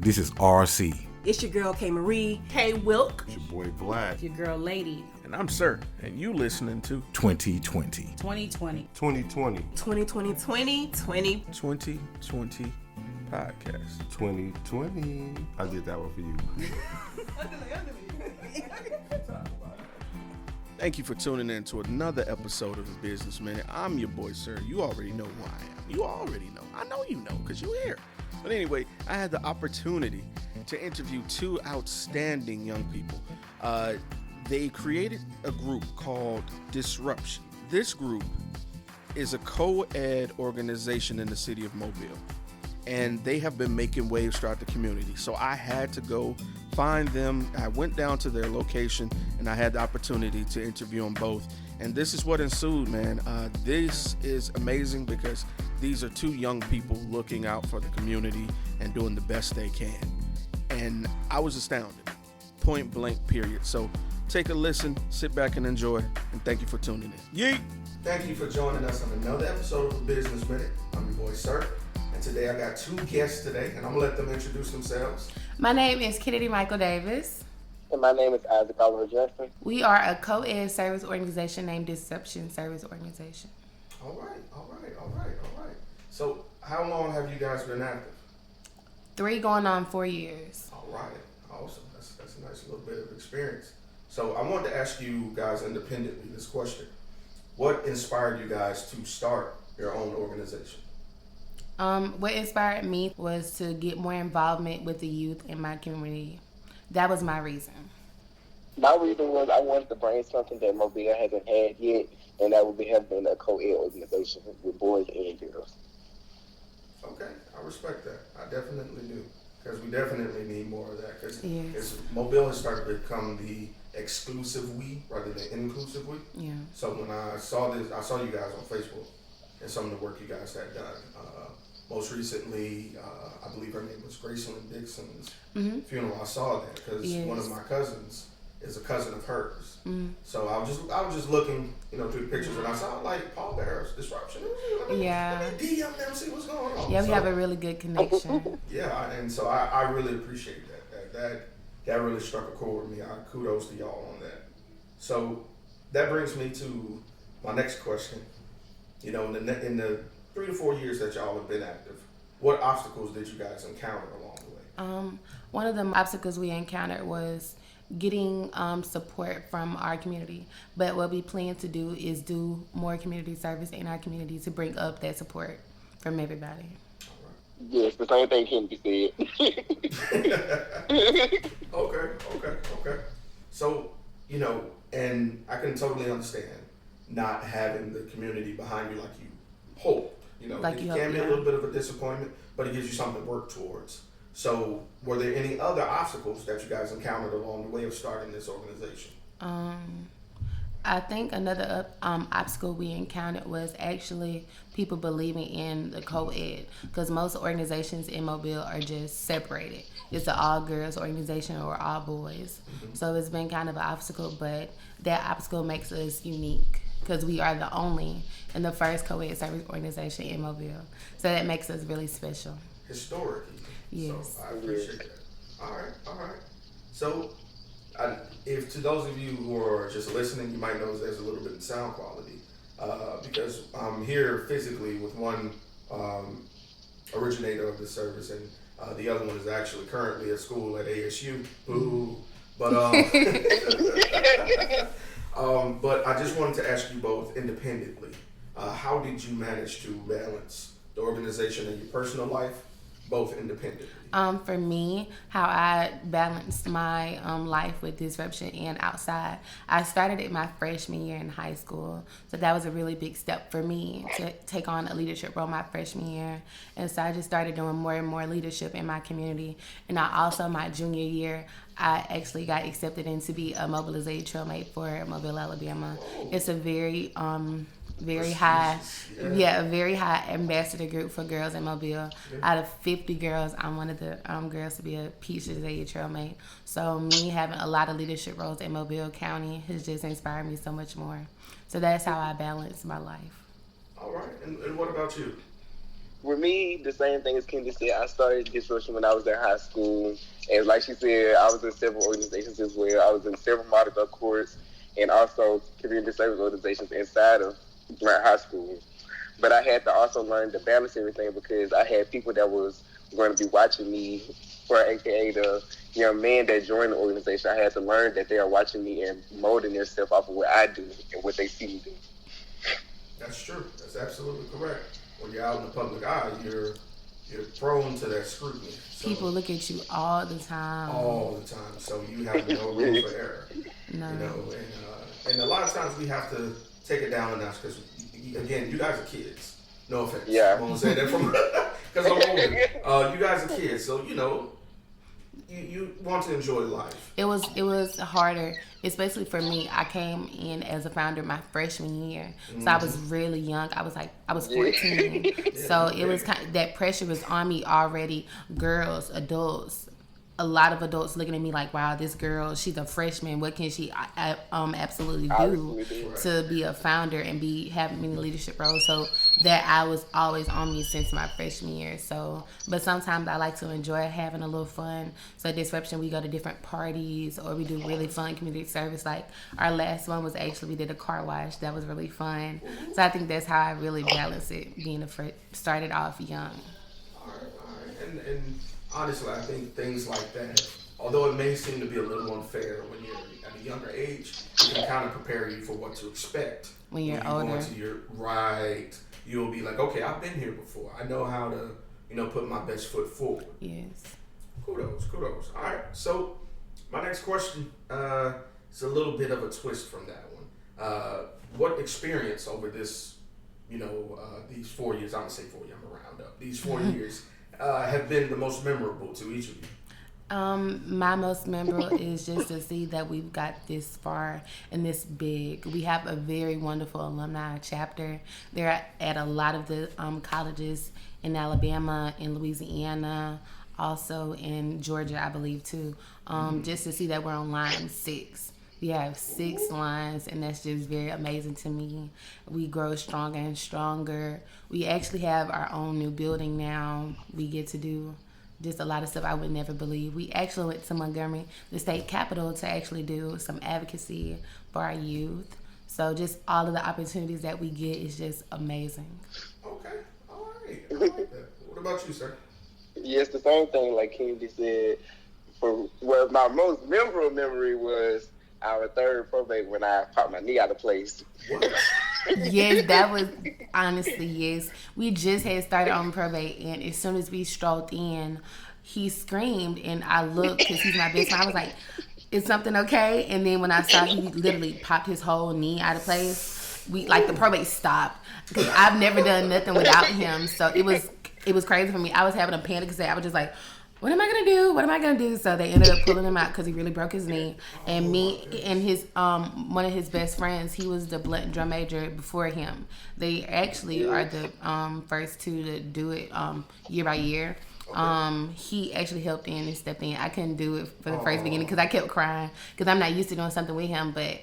This is RC. It's your girl K Marie. Hey Wilk. It's your boy Vlad. It's your girl Lady. And I'm Sirr. And you listening to 2020. 2020. 2020. 2020. 2020. 2020 podcast. 2020. I did that one for you. Thank you for tuning in to another episode of The Business Minute. I'm your boy, Sirr. You already know who I am. You already know. I know you know because you're here. But anyway, I had the opportunity to interview two outstanding young people. They created a group called Disrupshun. This group is a co-ed organization in the city of Mobile. And they have been making waves throughout the community. So I had to go find them. I went down to their location and I had the opportunity to interview them both. And this is what ensued, man. This is amazing because these are two young people looking out for the community and doing the best they can. And I was astounded, point blank, period. So take a listen, sit back and enjoy. And thank you for tuning in. Yeet! Thank you for joining us on another episode of The Business Minute. I'm your boy, Sirr. And today I got two guests today, and I'm going to let them introduce themselves. My name is Kennedy Michael Davis. And my name is Isaac Oliver Justin. We are a co-ed service organization named Disrupshun Service Organization. All right. So how long have you guys been active? 3 going on 4 years. All right. Awesome. That's a nice little bit of experience. So I wanted to ask you guys independently this question. What inspired you guys to start your own organization? What inspired me was to get more involvement with the youth in my community. That was my reason. My reason was I wanted to bring something that Mobile hasn't had yet, and that would be having a co-ed organization with boys and girls. Okay, I respect that. I definitely do, because we definitely need more of that. Because yes. Mobile has started to become the exclusive we rather than inclusive we. Yeah. So when I saw this, I saw you guys on Facebook and some of the work you guys had done. Most recently, I believe her name was Graceland Dixon's funeral. I saw that because one of my cousins is a cousin of hers. So I was just looking, through the pictures, and I saw like Paul Bear's Disruption. Yeah. Let me DM them, see what's going on. Yeah, we have a really good connection. Yeah, and so I really appreciate that. That really struck a chord with me. Kudos to y'all on that. So that brings me to my next question. In the 3 to 4 years that y'all have been active, what obstacles did you guys encounter along the way? One of the obstacles we encountered was getting support from our community. But what we plan to do is do more community service in our community to bring up that support from everybody. Yes, the same thing can be said. Okay. So, and I can totally understand not having the community behind you like you hope. It can be a little bit of a disappointment, but it gives you something to work towards. So, were there any other obstacles that you guys encountered along the way of starting this organization? I think another obstacle we encountered was actually people believing in the co-ed, because most organizations in Mobile are just separated. It's an all-girls organization or all boys. So it's been kind of an obstacle, but that obstacle makes us unique because we are the only and the first co-ed service organization in Mobile. So that makes us really special. Historic. Yes. So I appreciate that. All right. So if to those of you who are just listening, you might notice there's a little bit of sound quality because I'm here physically with one originator of the service, and the other one is actually currently at school at ASU. Boo! But but I just wanted to ask you both independently, how did you manage to balance the organization and your personal life, both independently? For me, how I balanced my life with Disruption and outside, I started it my freshman year in high school. So that was a really big step for me to take on a leadership role my freshman year. And so I just started doing more and more leadership in my community. And I also, my junior year, I actually got accepted in to be a mobilization trailmate for Mobile, Alabama. It's a very high ambassador group for girls in Mobile. Yeah. Out of 50 girls, I'm one of the girls to be a Peach Azalea trailmate. So me having a lot of leadership roles in Mobile County has just inspired me so much more. So that's how I balance my life. All right, and what about you? with me, the same thing as Kendi said. I started Disruption when I was in high school. And like she said, I was in several organizations as well. I was in several Monica courts and also community service organizations inside of my high school. But I had to also learn to balance everything because I had people that was going to be watching me, for AKA the young man that joined the organization. I had to learn that they are watching me and molding themselves off of what I do and what they see me do. That's true. That's absolutely correct. When you're out in the public eye, you're prone to that scrutiny. So, People look at you all the time. all the time. So you have no room for error. No. You know, and a lot of times we have to take it down a notch because, again, you guys are kids. No offense. Yeah. I won't say that from because I'm older. You guys are kids, so you know. You want to enjoy life. It was harder, especially for me. I came in as a founder my freshman year, so I was really young. I was 14, so it was that pressure was on me already. Girls, adults, a lot of adults looking at me like, "Wow, this girl, she's a freshman. What can she absolutely do to be a founder and have many leadership roles?" So that I was always on me since my freshman year. So, but sometimes I like to enjoy having a little fun. So at Disruption, we go to different parties or we do really fun community service. Like our last one was actually we did a car wash. That was really fun. So I think that's how I really balance it. Being started off young. All right. And honestly, I think things like that, although it may seem to be a little unfair when you're at a younger age, it can kind of prepare you for what to expect When you're go older. into your right. You'll be like, okay, I've been here before. I know how to, put my best foot forward. Yes. Kudos. All right. So my next question is a little bit of a twist from that one. What experience over this, these 4 years? I'm gonna say 4 years. I'm gonna round up. These 4 years have been the most memorable to each of you? My most memorable is just to see that we've got this far and this big. We have a very wonderful alumni chapter. They're at a lot of the colleges in Alabama, in Louisiana, also in Georgia, I believe, too. Just to see that we're on line 6. We have 6 lines, and that's just very amazing to me. We grow stronger and stronger. We actually have our own new building now. We get to do just a lot of stuff I would never believe. We actually went to Montgomery, the state capital, to actually do some advocacy for our youth. So just all of the opportunities that we get is just amazing. Okay, all right. I like that. What about you, sir? Yes, the same thing like Kendi said. My most memorable memory was our third probate when I popped my knee out of place. What? Yes, that was honestly, yes. We just had started on probate, and as soon as we strolled in, he screamed, and I looked because he's my best friend. I was like, "Is something okay?" And then when I saw he literally popped his whole knee out of place, the probate stopped because I've never done nothing without him. So it was crazy for me. I was having a panic attack. I was just like, what am I gonna do? What am I gonna do? So they ended up pulling him out because he really broke his knee. And me and his one of his best friends, he was the blunt drum major before him. They actually are the first two to do it year by year. He actually helped in and stepped in. I couldn't do it for the first beginning because I kept crying because I'm not used to doing something with him. But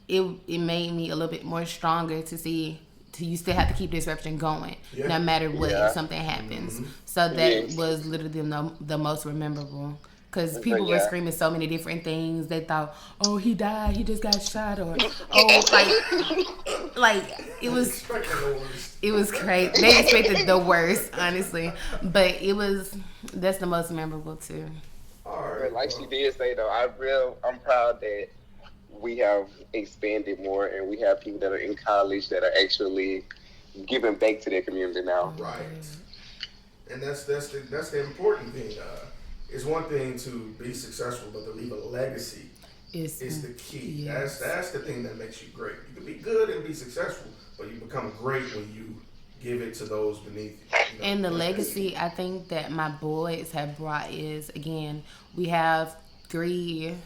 it made me a little bit more stronger to see. You still have to keep Disruption going, no matter what, if something happens. Mm-hmm. So that was literally the most memorable. Because people were screaming so many different things. They thought, oh, he died, he just got shot, or, oh, like it was crazy. They expected the worst, honestly. But that's the most memorable, too. All right. Like she did say, though, I'm proud that we have expanded more, and we have people that are in college that are actually giving back to their community now. Right, and that's the important thing. It's one thing to be successful, but to leave a legacy is the key. Yes. That's the thing that makes you great. You can be good and be successful, but you become great when you give it to those beneath you. And the legacy I think that my boys have brought is, again, we have 3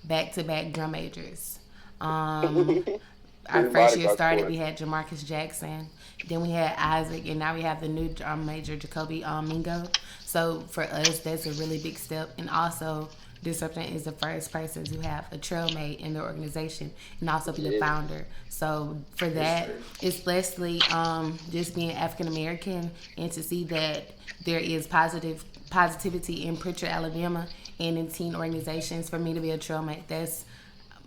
back-to-back drum majors. Our first year started, we had Jamarcus Jackson. Then we had Isaac, and now we have the new drum major, Jacoby Mingo. So for us, that's a really big step. And also, Disruption is the first person to have a trailmate in their organization and also be the founder. So for that, especially just being African American and to see that there is positivity in Pritchard, Alabama, and in teen organizations, for me to be a trailmate, that's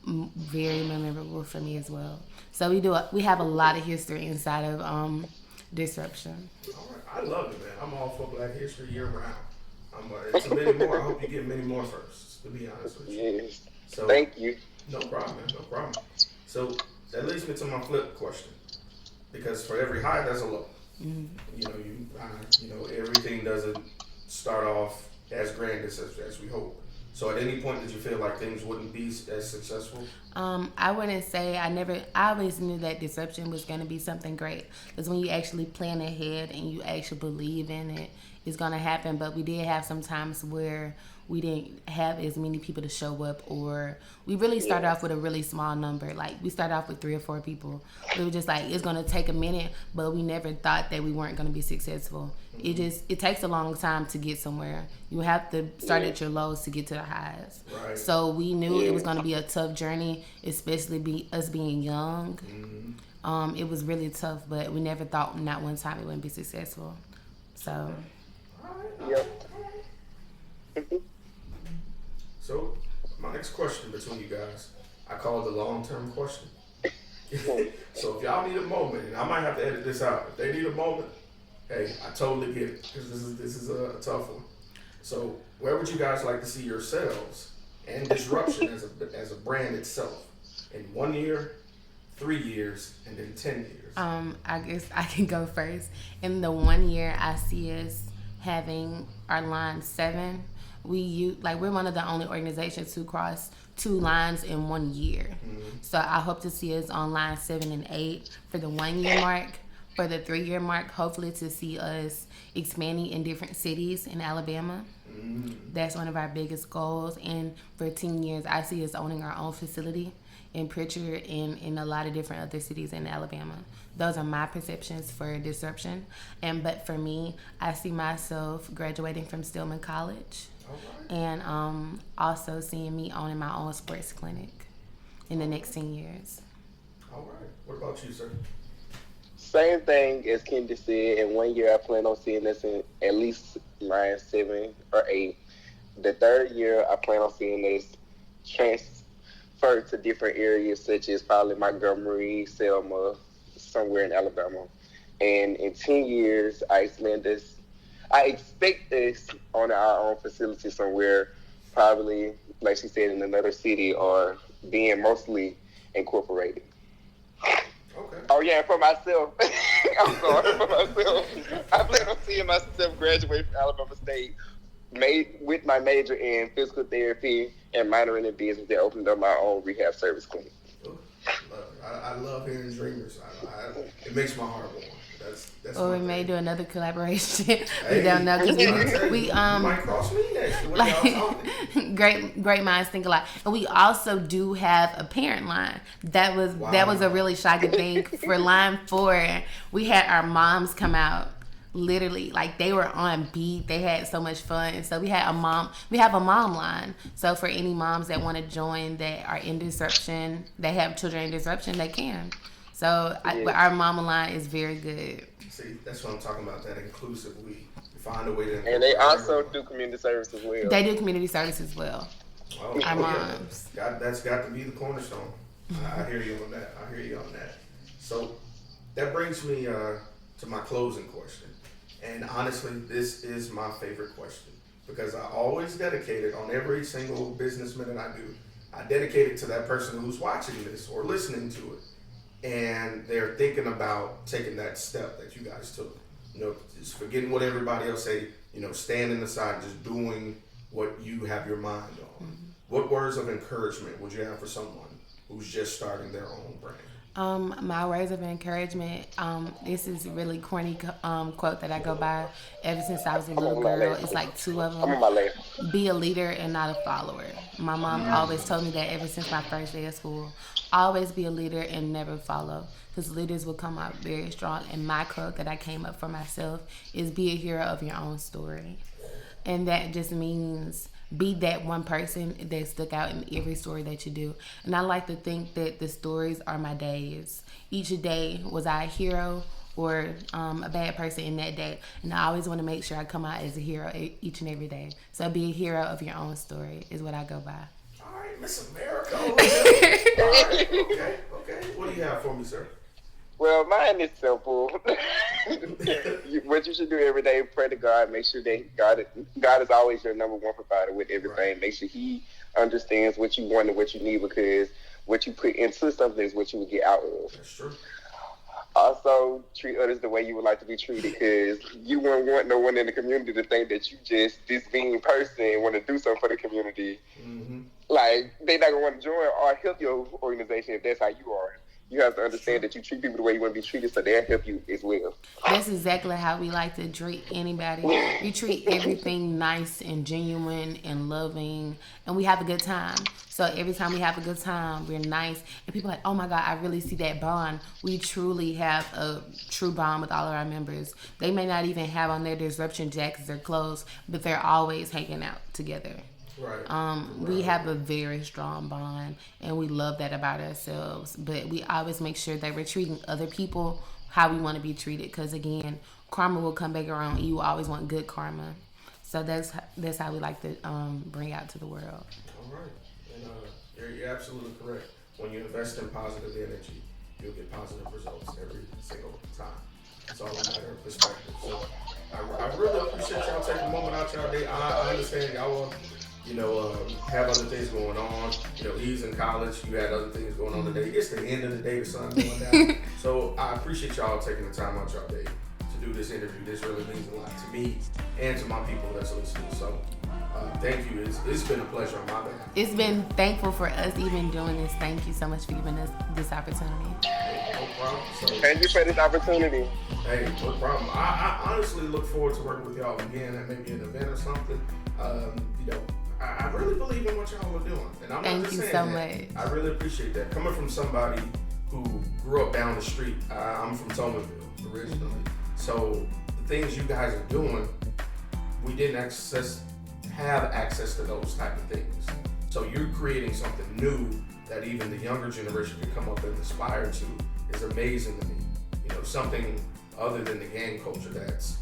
very memorable for me as well. So we have a lot of history inside of Disruption. All right. I love it, man. I'm all for Black History year round. It's many more. I hope you get many more firsts, to be honest with you. Yes. So, Thank you. No problem, man. No problem. So that leads me to my flip question. Because for every high, there's a low. Everything doesn't start off as grand as we hope. So at any point did you feel like things wouldn't be as successful? I wouldn't say I always knew that Disruption was going to be something great. Because when you actually plan ahead and you actually believe in it, it's going to happen. But we did have some times where we didn't have as many people to show up, or we really started off with a really small number. Like we started off with 3 or 4 people. We were just like, it's going to take a minute, but we never thought that we weren't going to be successful. It takes a long time to get somewhere. You have to start at your lows to get to the highs. Right. So we knew it was going to be a tough journey, especially us being young. Mm-hmm. It was really tough, but we never thought not one time it wouldn't be successful. So. Yep. So my next question between you guys, I call it the long-term question. So if y'all need a moment, and I might have to edit this out, if they need a moment, hey, I totally get it, because this is a tough one. So where would you guys like to see yourselves and Disruption as a brand itself in 1 year, 3 years, and then 10 years? I guess I can go first. In the 1 year, I see us having our line 7. We're one of the only organizations to cross 2 lines in 1 year. Mm-hmm. So I hope to see us on line 7 and 8 for the 1 year mark. For the 3 year mark, hopefully to see us expanding in different cities in Alabama. Mm-hmm. That's one of our biggest goals. And for 10 years, I see us owning our own facility in Pritchard and in a lot of different other cities in Alabama. Those are my perceptions for Disruption. But for me, I see myself graduating from Stillman College. Right. And also seeing me owning my own sports clinic in the next 10 years. All right. What about you, sir? Same thing as Kendi said. In 1 year, I plan on seeing us in at least line 7 or 8. The 3rd year, I plan on seeing us transfer to different areas, such as probably Montgomery, Selma, somewhere in Alabama. And in 10 years, I expect us on our own facility somewhere, probably, like she said, in another city or being mostly incorporated. Okay. Oh, yeah, for myself. I'm sorry, for myself. I plan on seeing myself graduate from Alabama State with my major in physical therapy and minoring in business that opened up my own rehab service clinic. I love hearing dreamers. It makes my heart warm. That's or we may do another collaboration. We don't know, because we might cross me next. Great minds think alike. And we also do have a parent line. That was a really shocking thing. For line 4, we had our moms come out. Literally, like, they were on beat. They had so much fun. So we have a mom line. So for any moms that want to join that are in Disruption, they have children in Disruption, they can. So our mama line is very good. See, that's what I'm talking about, that inclusive. We find a way to... And they also do community service as well. They do community service as well. Our moms. That's got to be the cornerstone. I hear you on that. So that brings me to my closing question. And honestly, this is my favorite question, because I always dedicate it on every single business minute I do. I dedicate it to that person who's watching this or listening to it, and they're thinking about taking that step that you guys took. Just forgetting what everybody else say, standing aside, just doing what you have your mind on. Mm-hmm. What words of encouragement would you have for someone who's just starting their own brand? My words of encouragement, this is a really corny quote that I go by ever since I was a little girl. It's like 2 of them. Be a leader and not a follower. My mom always told me that ever since my first day of school. Always be a leader and never follow, because leaders will come out very strong. And my quote that I came up for myself is be a hero of your own story. And that just means be that one person that stuck out in every story that you do. And I like to think that the stories are my days. Each day, was I a hero or a bad person in that day? And I always want to make sure I come out as a hero each and every day. So be a hero of your own story is what I go by. All right, Miss America. All right, okay. What do you have for me, sir? Well, mine is simple. What you should do every day, pray to God, make sure that God is always your number one provider with everything. Right. Make sure He understands what you want and what you need, because what you put into something is what you will get out of. That's true. Also, treat others the way you would like to be treated, because you wouldn't want no one in the community to think that you just this mean person and want to do something for the community. Mm-hmm. Like, they're not going to want to join or help your organization if that's how you are. You have to understand that you treat people the way you want to be treated, so they'll help you as well. That's exactly how we like to treat anybody. We treat everything nice and genuine and loving, and we have a good time. So every time we have a good time, we're nice, and people are like, oh my God, I really see that bond. We truly have a true bond with all of our members. They may not even have on their disruption jackets or clothes, but they're always hanging out together. Right. We have a very strong bond, and we love that about ourselves. But we always make sure that we're treating other people how we want to be treated, because again, karma will come back around. You will always want good karma. So that's how we like to bring out to the world. All right, and you're absolutely correct. When you invest in positive energy, you'll get positive results every single time. It's all a matter of perspective. So I really appreciate y'all taking a moment out y'all day. I understand y'all have other things going on. He's in college. You had other things going on today. It's the end of the day. The sun's going down. So I appreciate y'all taking the time out y'all day to do this interview. This really means a lot to me and to my people that's listening. So thank you. It's been a pleasure on my behalf. It's been thankful for us even doing this. Thank you so much for giving us this opportunity. Hey, no problem. Thank you for this opportunity. Hey, no problem. I honestly look forward to working with y'all again at maybe an event or something. I really believe in what y'all are doing. And I'm not just saying that. Thank you so much. I really appreciate that. Coming from somebody who grew up down the street, I'm from Thomasville originally. So the things you guys are doing, we didn't have access to those type of things. So you're creating something new that even the younger generation can come up and aspire to is amazing to me. Something other than the gang culture that's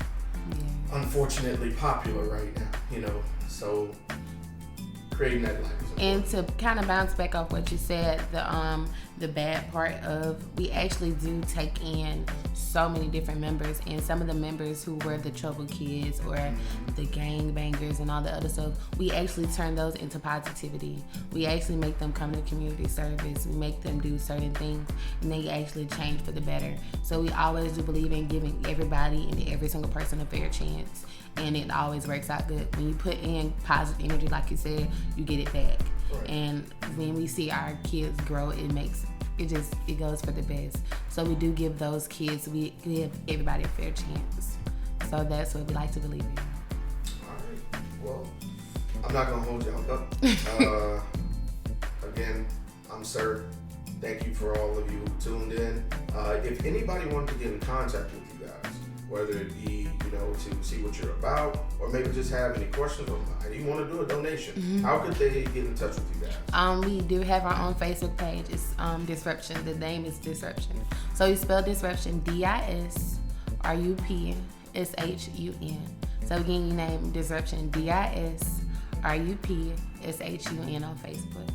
unfortunately popular right now, so creating that life. And to kind of bounce back off what you said, the bad part of, we actually do take in so many different members, and some of the members who were the trouble kids or the gang bangers and all the other stuff, we actually turn those into positivity. We actually make them come to community service. We make them do certain things, and they actually change for the better. So we always do believe in giving everybody and every single person a fair chance, and it always works out good. When you put in positive energy, like you said, you get it back. Right. And when we see our kids grow, it goes for the best. So we do give those kids, we give everybody a fair chance. So that's what we like to believe in. All right. Well, I'm not gonna hold y'all up. Again, I'm Sirr. Thank you for all of you who tuned in. If anybody wanted to get in contact with you guys, whether it be, to see what you're about, or maybe just have any questions, or you want to do a donation, how could they get in touch with you guys? We do have our own Facebook page. It's Disruption. The name is Disruption. So you spell Disruption, Disrupshun. So again, you name Disruption, Disrupshun on Facebook.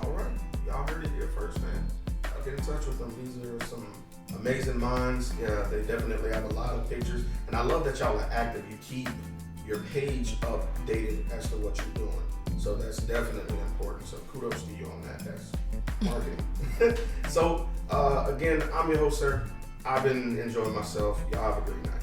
All right. Y'all heard it here first, man. I'll get in touch with them. These are some amazing minds. Yeah, they definitely have a lot of pictures. And I love that y'all are active. You keep your page updated as to what you're doing. So that's definitely important. So kudos to you on that. That's marketing. So again, I'm your host, Sirr. I've been enjoying myself. Y'all have a great night.